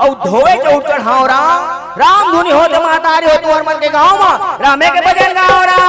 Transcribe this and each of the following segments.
और धोए चौड़ चढ़ाओ राम। राम धुनी हो तो महतारी हो तुअर मन के गाँव में रामे के भजन गाओ राम।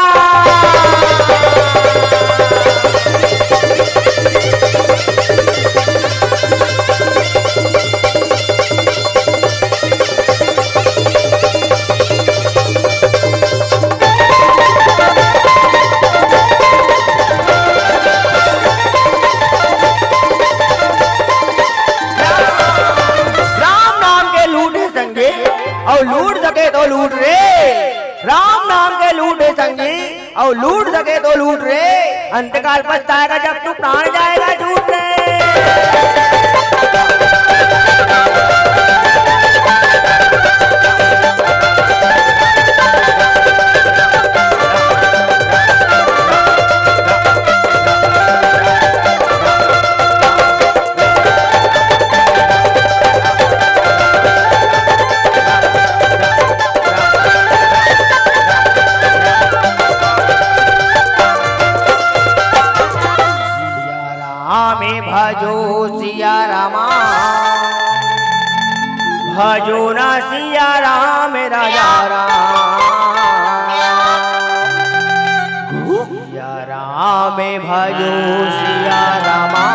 और लूट सके तो लूट रे, राम नाम के लूटे संगी और लूट सके तो लूट रे, अंतकाल पछताएगा जब तू प्राण जाएगा झूठ रे। भजो सिया रामा, भजो ना सिया राम राजा राम। सिया राम भजो सिया रामा,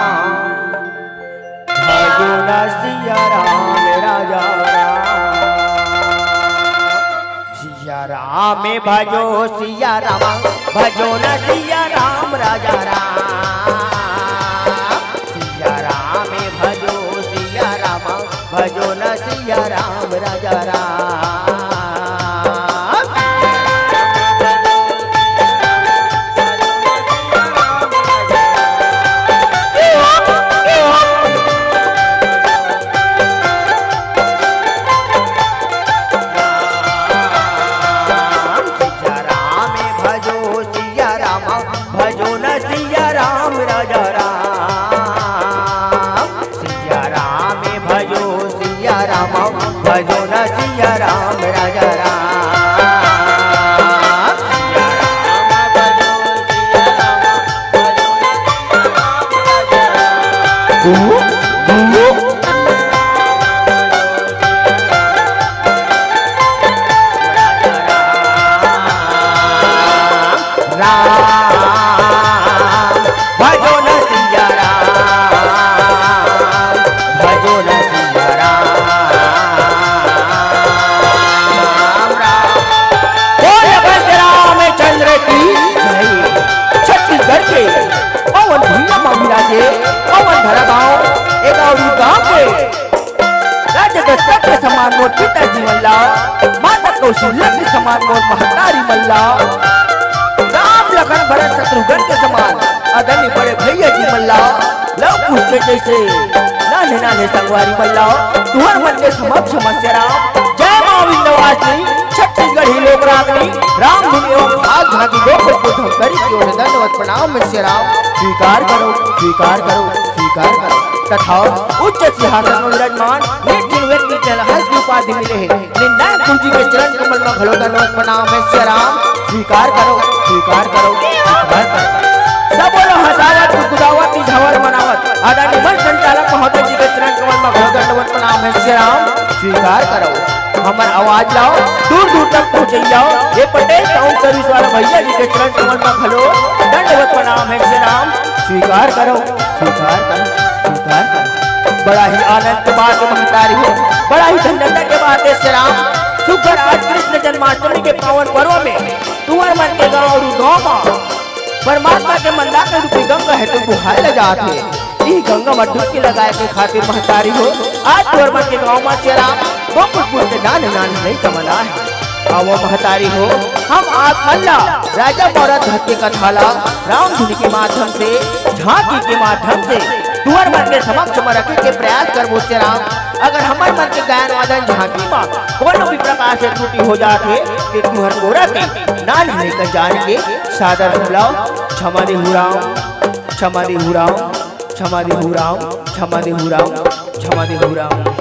भजो ना सिया राम राजा राम। सिया राम भजो सिया रामा, भजो ना सिया राम राजा राम। भजो न सिया राम राजा राम। सिया राम भजो सिया राम, भजो न सिया राम राजा राम। सिया राम भजो सिया राम, भजो न सिया राम राजा राम। समान मोर पिताजी मल्ला, माता कौशल्या के समान मोर महतारी मल्ला, राम लखन भरत शत्रुघ्न के समान अदनी बड़े भैया जी मल्ला, लव कुश के जैसे नाने नाने संगवारी मल्ला, तुहर मन के समक्ष मत्स्य राम। जय मां विंध्यवासिनी छत्तीसगढ़ी लोक रागनी, राम धुनी एवं भाग भागी गोकुल को धमकरी की ओर दंडवत प्रणाम मत्स्य राम। स्वीकार करो स्वीकार करो स्वीकार करो। तथा उच्च सिंहासन विराजमान निर्जन व्यक्ति के हंस की उपाधि मिले हैं। निर्णायक गुरु जी के चरण कमल में खड़ो दंडवत प्रणाम है श्री राम। स्वीकार करो स्वीकार करो स्वीकार करो। सब बोलो हंसावत गुदगुदावत निझावर मनावत आदरणीय मंच संचालक महोदय जी के चरण कमल में खड़ो दंडवत प्रणाम है श्री राम। स्वीकार करो। हमार आवाज लाओ दूर दूर तक पहुँच जाओ। ये पटेल टाउन सर्विस वाला भैया जी के चरण कमल में खड़ो दंडवत प्रणाम है श्री राम। स्वीकार करो स्वीकार करो स्वीकार करो। बड़ा ही आनंद के बात महतारी है, बड़ा ही धन्यता के बात है श्री राम। सुखर आज कृष्ण जन्माष्टमी के पावन पर्व में तुअर मन के गाँव परमात्मा के मंदाकिनी रूपी गंगा है तो बुहाए लगा थे। ये गंगा में डुबकी लगाए के खातिर महतारी हो आज तुअर मन के गाँव में श्री राम गोकुलपुर के नान नान नहीं कमला है। वो महतारी हो हम आज मल्ला राजा पौरत धरती कथाला राम धुनी के माध्यम से झांकी के माध्यम से तुअर मन के समक्ष में रखे के प्रयास करबो श्री राम। अगर हमारे मन के गायन वादन झांकी में कोनो भी प्रकार से त्रुटि हो जाते तो तुहर गोरा के नान नहीं कर जाएंगे सादर बुलाओ। क्षमा दे हुराओ क्षमा दे हुराओ क्षमा दे हुराओ क्षमा दे हुराओ क्षमा दे हुराओ।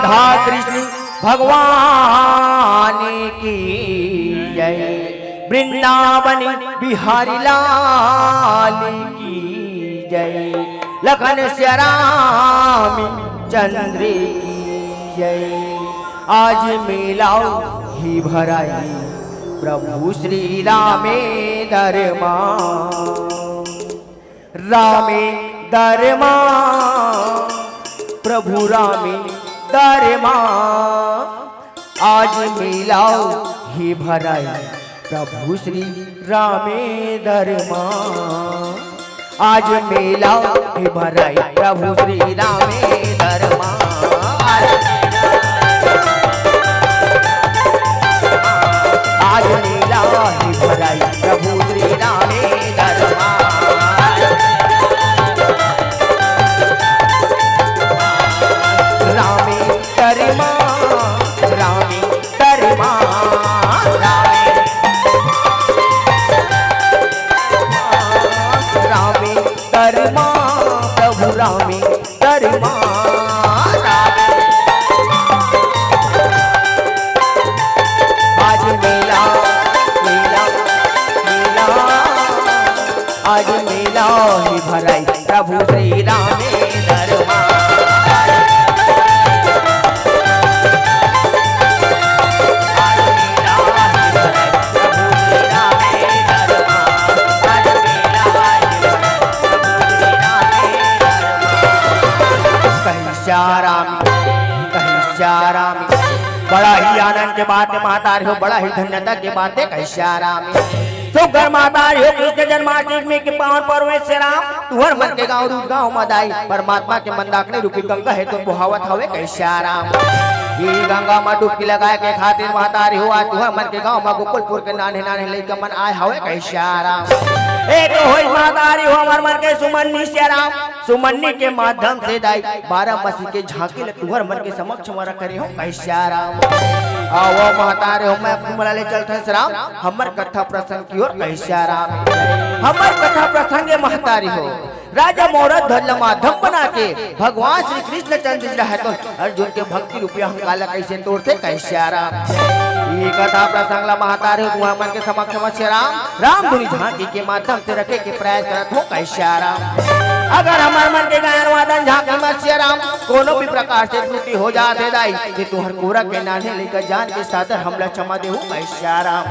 राधा कृष्ण भगवान की जय, वृंदावन बिहारी लाल की जय, लखन श्याम चंद्र की जय। आज मेला ही भराई प्रभु श्री रामे दरमा, रामे दरमा, प्रभु रामे दरमा। आज मेला ही भराई प्रभु श्री रामे दरमा, आज मेला ही भराई प्रभु श्री रामे दरमा। आज मेला ही भराई प्रभु श्री रामे दरमा, रामे दरमा, रामे दरमा, रामे दरमा, प्रभु रामे दरमा। आज मेला मेला मेला, आज मेला ही भराई प्रभु श्री रामे दरमा। बड़ा ही आनंद के बात माता हो, बड़ा ही धन्यता के बात है कैश्याराम। तो घर माता हो कृष्ण जन्माष्टमी के पावन पर्व में श्री राम तुहर मन के गाँव रूप गाँव मदाई परमात्मा के मंदाकिनी रूपी गंगा है तुम बुहावत हवे कैश्याराम। ये गंगा में डुबकी लगाए के खातिर महतारी हो, आज तुहर मन के गाँव में गोकुलपुर के नाने नाने लइका मन आए हवे कैश्याराम। एक होई महतारी हो हमार मन के सुमन्नी श्याराम, सुमन्नी के माध्यम से दाई 12 मसी के झांकी ले तुहर मन के समक्ष मरा करे हो कैश्याराम। आओ महतारी हो मैं तुम्हारा ले चलते श्याम हमर कथा प्रसंग की ओर कैश्याराम। हमर कथा प्रसंग महतारी हो राजा मोरत धरला माध्यम बना के भगवान श्री कृष्ण चंद्र जी रहे तो अर्जुन के भक्ति रूपी हंकाला कैसे तोड़ते कैश्याराम। ये कथा प्रसंग ला महतारी हो तुहर मन के समक्ष में श्याम राम धुनी झांकी के माध्यम से रखे के प्रयास करत हो कैश्याराम। अगर हमार मन के गायन वादन झांकी में श्याम कोनो भी प्रकार से त्रुटि हो जाते दाई कि तुहर कोरा के नाने लेकर जान के सादर हमला क्षमा दे हो कैश्याराम।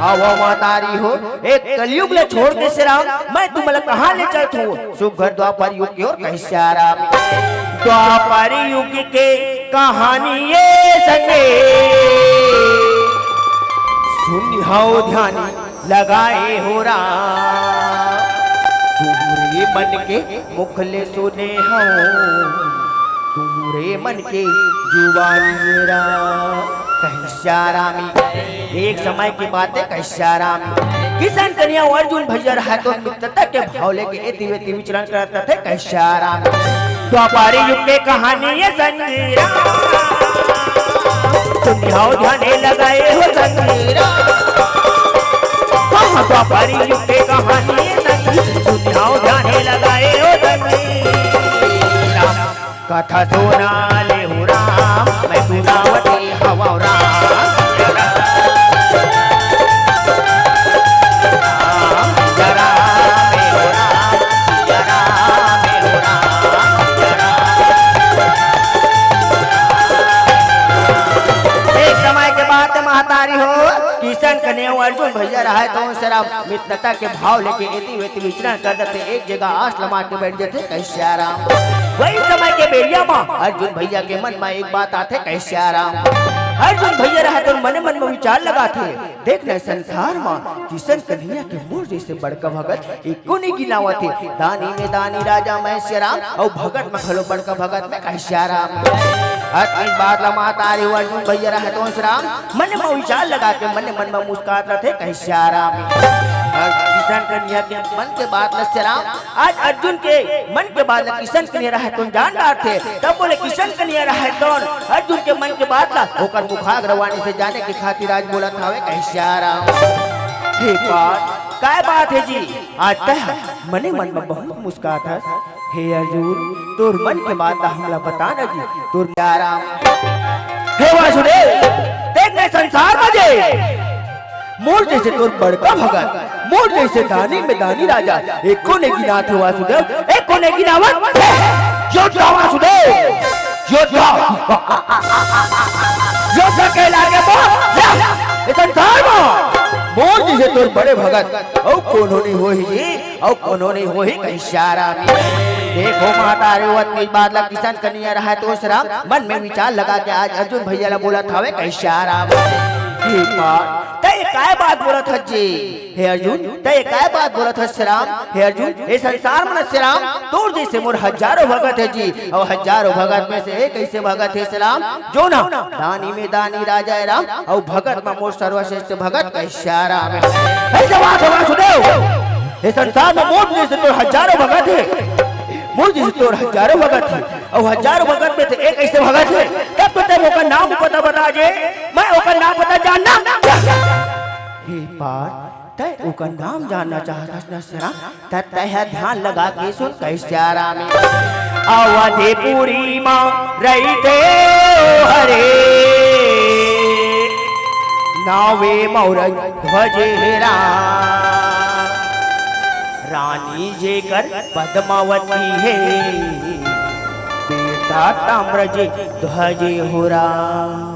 आओ महतारी हो एक कलयुग ले छोड़ के श्याम मैं तुम्हें कहाँ ले चलता हूँ सुघर द्वापर युग की ओर कैश्याराम। द्वापर युग के कहानी ये संगे सुनी हो ध्यान लगाए हो राम, तुम्हारे मन के मुखले सुने हो तुम्हारे मन के जुबानी राम कैश्यारामी। एक समय की बात है कैश्यारामी किसान कन्या अर्जुन भैया रहा तो मित्रता के भाव लेके एति वेति विचरण करते थे कैश्यारामी। द्वापर युग के कहानी ये संगीरा सुनियो ध्यान लगाए हो संगीरा, द्वापर युग के कहानी ये सुनियो ध्यान लगाए हो संगीरा। कथा सुना ले हो राम मैं सुनावती हवा राम, महतारी हो किशन कन्या अर्जुन भैया रहा तो शराब मित्रता के भाव लेके एति वेति विचरण कर देते एक जगह आस लगा के बैठ जाते कैश्याराम। वही समय के बेरिया में अर्जुन भैया के मन में एक बात आते कैश्याराम। अर्जुन भैया रहा तो मन मन में विचार लगाते देखना संसार में किशन कन्हैया के मोर जैसे बड़का भगत एको नहीं गिनावा थे, दानी में दानी राजा मैं श्याम और भगत में खलो बड़का भगत में कैश्याराम। इस बात ला महतारी अर्जुन भैया रहा तो श्याम मन में विचार लगा के मन मन में मुस्कुराते रहे कैश्याराम। किशन कन्हैया के मन के बात श्याम आज अर्जुन के मन के बात किशन कन्हैया रहा तो जान डार थे तब बोले किशन कन्हैया रहा तो अर्जुन के मन के बात ला होकर मुखाग रवानी से जाने की खातिर आज बोला था कैश्याराम। काय बात है जी आज तह मने मन में बहुत मुस्कुराता हे अर्जुन तोर मन के बात हमला बताना जी तोर आराम। हे वासुदेव देखने संसार मजे मोर जैसे तोर बड़का भगत मोर जैसे दानी में दानी राजा एक कोने गिनात है वासुदेव एक कोने गिनावत योद्धा वासुदेव योद्धा योद्धा के लागे बोल संसार में मोर जैसे तोर बड़े भगत औ कोनो नहीं होई जी औ कोनो नहीं होई कैसारा में। देखो माता रेवत की बात लग किसान कन्या रहा है तो राम मन में विचार लगा के आज अर्जुन भैया ला बोला था वे कैसारा में। तय काय बात बोलत है जी हे अर्जुन तय काय बात बोलत है श्याम हे अर्जुन हे संसार में श्याम तोर जैसे मोर हजारों भगत है जी और हजारों भगत में से एक ऐसे भगत है श्याम जो ना दानी में दानी राजा है राम और भगत में मोर सर्वश्रेष्ठ भगत कैसारा में। ऐसे बात है वासुदेव हे संसार में मोर जैसे तोर हजारों भगत है मोर जैसे तोर हजारों भगत है और हजारों भगत में से एक ऐसे भगत है तब तो तेरे का नाम पता बता जे मैं ओका नाम पता जानना हे पार तय ओका नाम जानना चाहता न सरा तय ध्यान लगा के सुन कैसारा में। अवधपुरी मां रहते हरे नावे मोर ध्वज रानी जेकर पद्मावती है बेटा ताम्रजे ध्वजे हो राम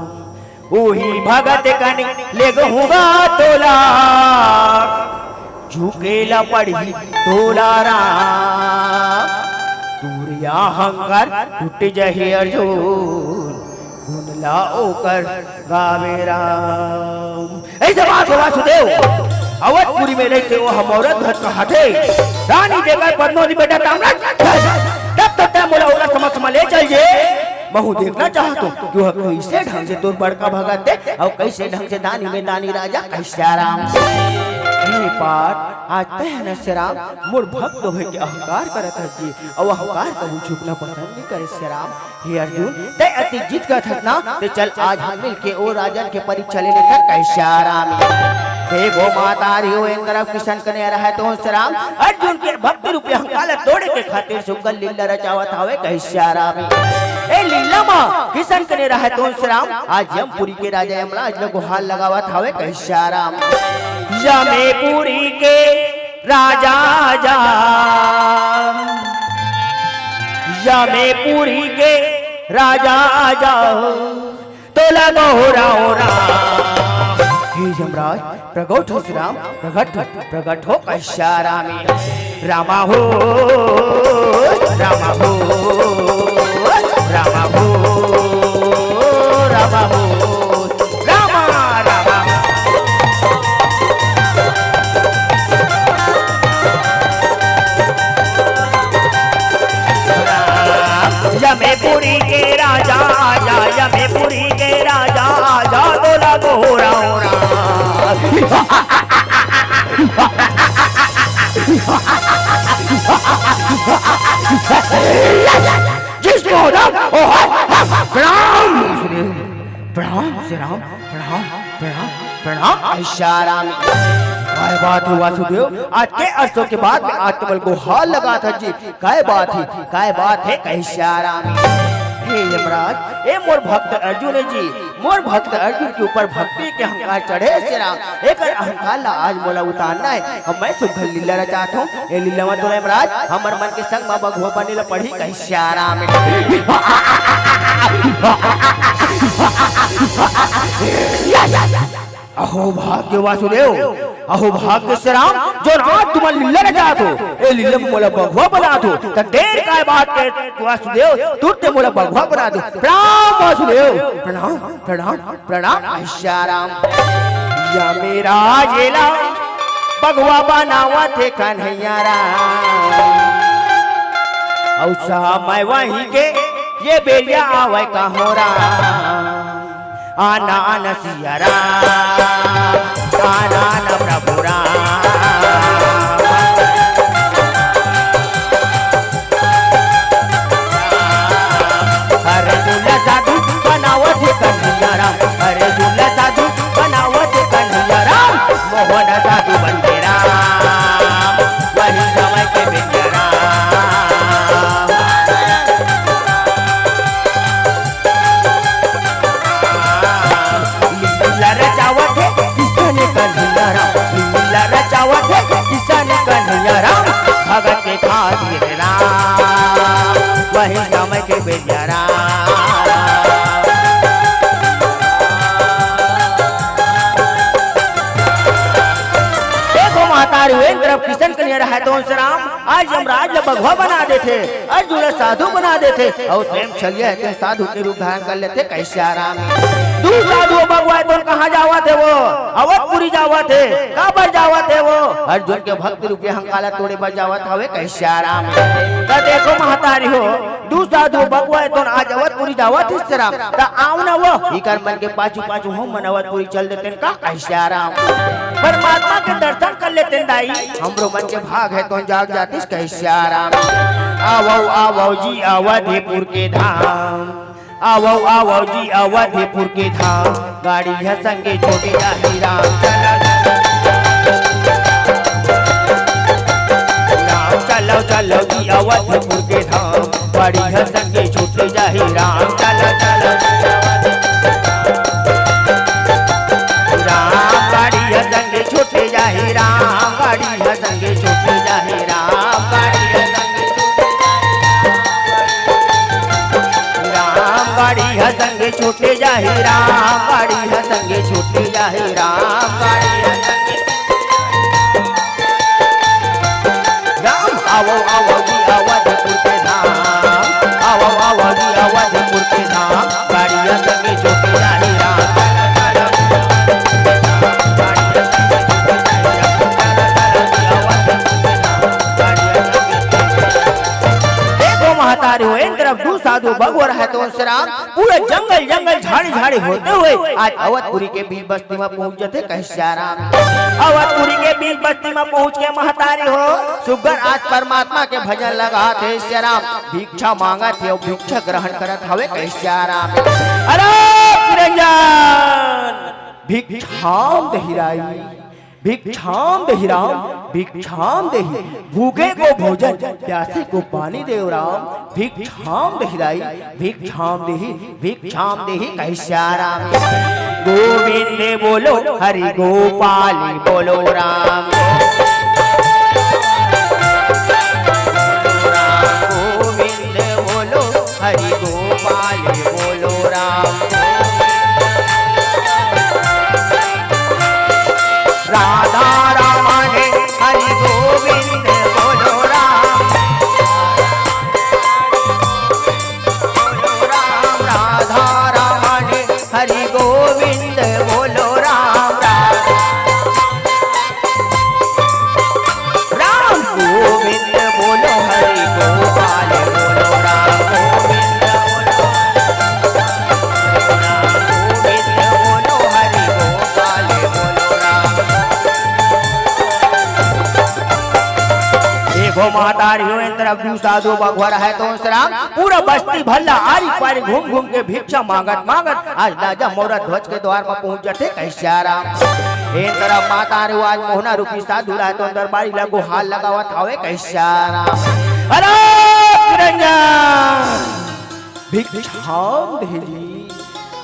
वही भगत कन ले गहुगा तोला झुकेला पड़ी तोला राम दूरिया हंकर टूट जहे अर्जुन गुनला ओकर गावे राम। ऐसे बात वासुदेव अवधपुरी में रहते वो हमौरत ध्वज का हटे रानी देकर पद्मावती बेटा ताम्र तब तक मोला ओला समझ में ले चल जे महू देखना चाहतो क्यों कैसे ढंग से तोर बड़का भगत दे और कैसे ढंग से दानी में दानी राजा कैसाराम। हे पार आज तहन श्याम मोर भक्त होय के अहंकार करत है जी और अहंकार कबू झुकना पसंद नहीं करे श्याम। हे अर्जुन ते अति जीत का थकना ते चल आज हम मिल के ओ राजन के परीक्षा ले लेकर कैसाराम। हे गो माता रियो एक तरफ किशन कने रहा है तो श्याम अर्जुन के भक्ति रूपी अहंकार तोड़े के खातिर सुगल लीला रचावत हवे कैसाराम। ए लीला मां किशन कने रहा है तो श्याम आज यमपुरी के राजा यमराज लोग हाल लगावत हवे कैसाराम। यमपुरी के राजा जा यमपुरी के राजा जा तो लगो हो हे यमराज प्रगट हो श्री राम प्रगट हो कैसारा में रामा हो रामा हो रामा हो रामा हो रामा रामा यमपुरी के राजा आजा यमपुरी के राजा आजा तो लगो हो रहा जिसको प्रणाम प्रणाम श्री राम प्रणाम प्रणाम प्रणाम कैसाराम। काय बात है वासुदेव आज के अरसों के बाद में आज केवल को हाल लगा था जी काय बात है कैसाराम। हे यमराज ए मोर भक्त अर्जुन जी मोर भक्त अर्जुन के ऊपर भक्ति के अहंकार चढ़े श्री राम एक अहंकार ला आज मोला उतारना है और मैं सुखल लीला रचाता हूँ। ए लीला मत बोले यमराज हमर मन के संग में भगवा बने ला पढ़ी कैसाराम। अहो भाग्य वासुदेव अहो भाग्य श्री राम जो रात तुम लीला रचा दो ए लीला मोला भगवा बना दो त देर काय बात के वासुदेव तुरते मोला भगवा बना दो। प्रणाम वासुदेव प्रणाम प्रणाम प्रणाम कैसाराम। या मेरा जेला भगवा बनावा थे कन्हैया राम औ समय वही के ये बेलिया आवे का हो राम आना आना सिया राम आना आना प्रभु राम हरे दुल्ला साधु बनावत कन्हैया राम हरे दुल्ला साधु बनावत कन्हैया राम मोहन साधु बन के राम वही समय के बेलिया राम। तो उनसे राम आज यमराज ला भगवा बना देते, अर्जुन साधु बना देते और स्वयं चलिए तो साधु के रूप धारण कर लेते। कैसे आराम तू साधु भगवा तो कहाँ जावा थे वो अवधपुरी जावा थे, कहाँ पर जावा थे वो अर्जुन के भक्त रूपी हंकाला तोड़े पर जावा था। कैसे आराम देखो महतारी हो दू साधु भगवा तो आज अवधपुरी जावा थे राम आओ ना वो इकर मन के पाछू पाछू हम मन अवधपुरी चल देते का। कैसे आराम परमात्मा के दर्शन कर लेते दाई हमरो मन के भाग है तो जाग जातीस। कैसे आराम आवो आवो जी अवधपुर के धाम, आवो आवो जी अवधपुर के धाम, गाड़ी है संगे छोटे जाही राम चलो चलो जी अवधपुर के धाम, गाड़ी है संगे छोटे जाही राम चलो चलो राम गाड़ी है संगे छोटे जाही राम, गाड़ी है संगे छोटे जाही राम, गाड़ी है संगे राम गाड़ी है संगे छोटे जाही राम, गाड़ी है संगे छोटे जाही राम, गाड़ी है संगे राम आवो आवो जी अवधपुर के धाम, आवो आवो जी अवधपुर के धाम, गाड़ी है संगे छोटे जाही राम महतारी हुए तरफ दू साधु भगवान है तो राम पूरे जंगल जंगल झाड़ी झाड़ी होते हुए आज अवधपुरी के बीच बस्ती में पहुंच जाते। कैसे आराम अवधपुरी के बीच बस्ती में पहुंच के महतारी हो सुगर आज परमात्मा के भजन लगा थे राम भिक्षा मांगा थे और भिक्षा ग्रहण करत हवे। कैसे आराम अरे निरंजन भिक्षाम दहिराई, भिक्षाम देहि राम, भिक्षाम देहि भूखे को भोजन प्यासे को पानी देव राम, भिक्षाम देहि भिक्षाम देहि, भिक्षाम देहि। कैसे आराम गोविंद बोलो हरि गोपाली बोलो राम, गोविंद बोलो हरि गोपाली बोलो राम, राधा रमण हरि गोविंद बोलो राम, बोलो राम राधा रमण हरि गोविंद बोलो राम, राम गोविंद बोलो हरि गोपाल बोलो राम, गोविंद बोलो हरि गोपाल बोलो राम। देखो महतारी हो इन तरफ दू साधु भगवान है तो राम पूरा बस्ती भल्ला आरी पारी घूम घूम के भिक्षा मांगत मांगत आज राजा मोरा ध्वज के द्वार पर पहुंच जाते। कैसे आराम इन तरफ महतारी हो आज मोहना रूपी साधु रहे तो दरबारी लगो हाल लगावत हवे। कैसे आराम अरे निरंजन भिक्षाम देहि,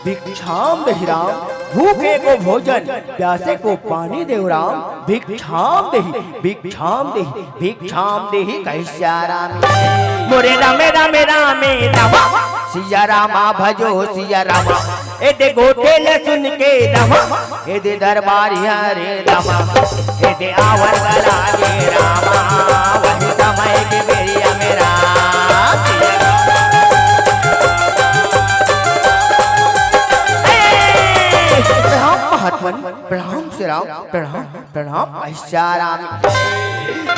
भिक्षाम देहि राम, भूखे को भोजन प्यासे को पानी देव राम, भिक्षाम देहि, भिक्षाम देहि, भिक्षाम देहि। कैसे आराम मोरे रामे रामे रामे रामा सिया रामा भजो सिया रामा, ए दे गोटे ले सुन के रामा, ए दे दरबारी हरे रामा, ए दे आवर वाला गे रामा, वही समय की मेरी मेरा महात्मन प्रणाम से राम प्रणाम प्रणाम। कैसे आराम